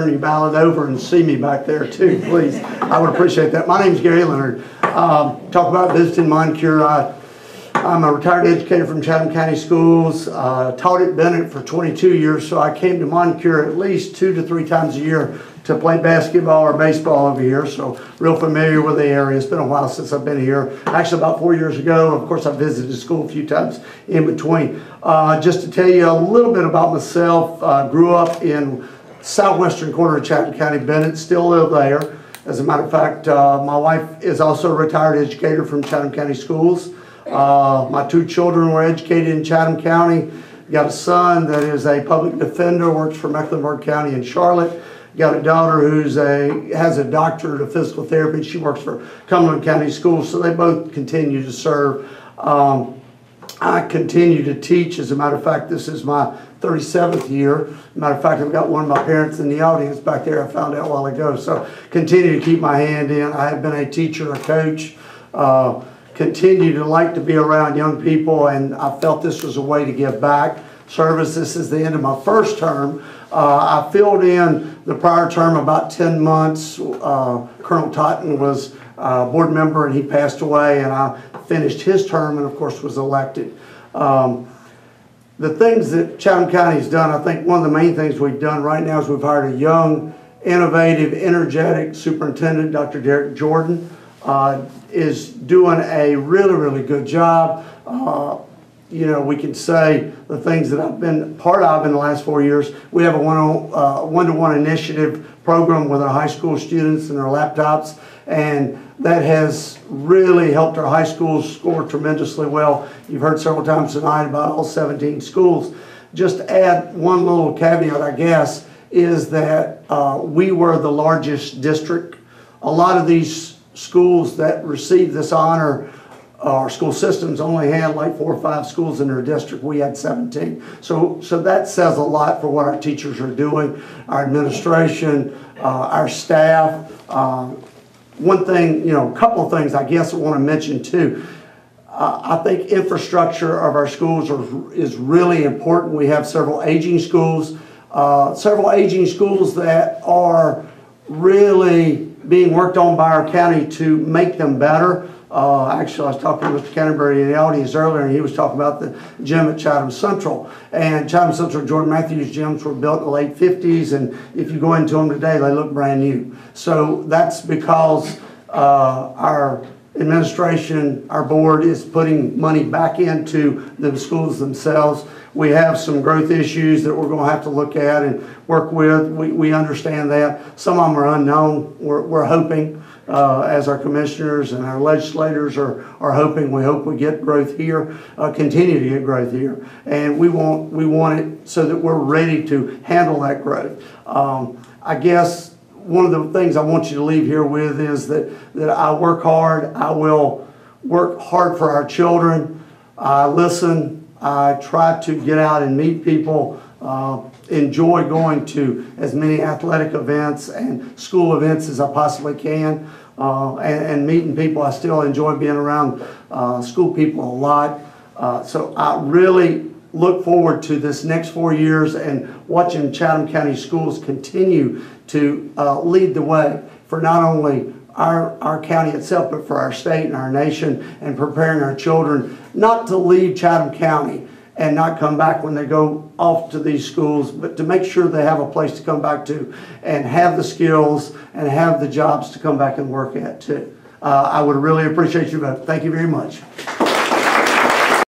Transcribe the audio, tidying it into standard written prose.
turn your ballot over and see me back there too, please. I would appreciate that. My name is Gary Leonard. Talk about visiting Moncure. I'm a retired educator from Chatham County Schools. Taught at Bennett for 22 years, so I came to Moncure at least 2 to 3 times a year to play basketball or baseball over here, so real familiar with the area. It's been a while since I've been here. Actually, about 4 years ago. Of course, I visited the school a few times in between. Just to tell you a little bit about myself, grew up in southwestern corner of Chatham County, Bennett, still live there. As a matter of fact, my wife is also a retired educator from Chatham County Schools. My 2 children were educated in Chatham County. Got a son that is a public defender, works for Mecklenburg County in Charlotte. Got a daughter who's has a doctorate of physical therapy. She works for Cumberland County Schools, so they both continue to serve. I continue to teach. As a matter of fact, this is my 37th year. Matter of fact, I've got one of my parents in the audience back there. I found out a while ago. So continue to keep my hand in. I have been a teacher, a coach. Continue to like to be around young people, and I felt this was a way to give back. Service. This is the end of my first term. I filled in the prior term about 10 months. Colonel Totten was a board member and he passed away, and I finished his term and of course was elected. The things that Chatham County has done, I think one of the main things we've done right now is we've hired a young, innovative, energetic superintendent, Dr. Derek Jordan, is doing a really, really good job. You know, we can say the things that I've been part of in the last 4 years. We have a one-to-one initiative program with our high school students and their laptops, and that has really helped our high schools score tremendously well. You've heard several times tonight about all 17 schools. Just to add one little caveat, I guess, is that we were the largest district. A lot of these schools that receive this honor, our school systems only had like 4 or 5 schools in their district. We had 17. So that says a lot for what our teachers are doing, our administration, our staff. One thing, you know, a couple of things I guess I want to mention too. I think infrastructure of our schools is really important. We have several aging schools that are really being worked on by our county to make them better. Actually, I was talking to Mr. Canterbury in the audience earlier, and he was talking about the gym at Chatham Central. And Chatham Central Jordan Matthews gyms were built in the late 50s, and if you go into them today, they look brand new. So that's because our administration, our board, is putting money back into the schools themselves. We have some growth issues that we're going to have to look at and work with. We understand that. Some of them are unknown. We're hoping, as our commissioners and our legislators are hoping, we hope we get growth here, continue to get growth here. And we want it so that we're ready to handle that growth. I guess one of the things I want you to leave here with is that I work hard. I will work hard for our children. I listen. I try to get out and meet people, enjoy going to as many athletic events and school events as I possibly can, and meeting people. I still enjoy being around school people a lot. So I really look forward to this next 4 years and watching Chatham County Schools continue to lead the way for not only our county itself, but for our state and our nation, and preparing our children not to leave Chatham County and not come back when they go off to these schools, but to make sure they have a place to come back to and have the skills and have the jobs to come back and work at too. I would really appreciate your vote. Thank you very much.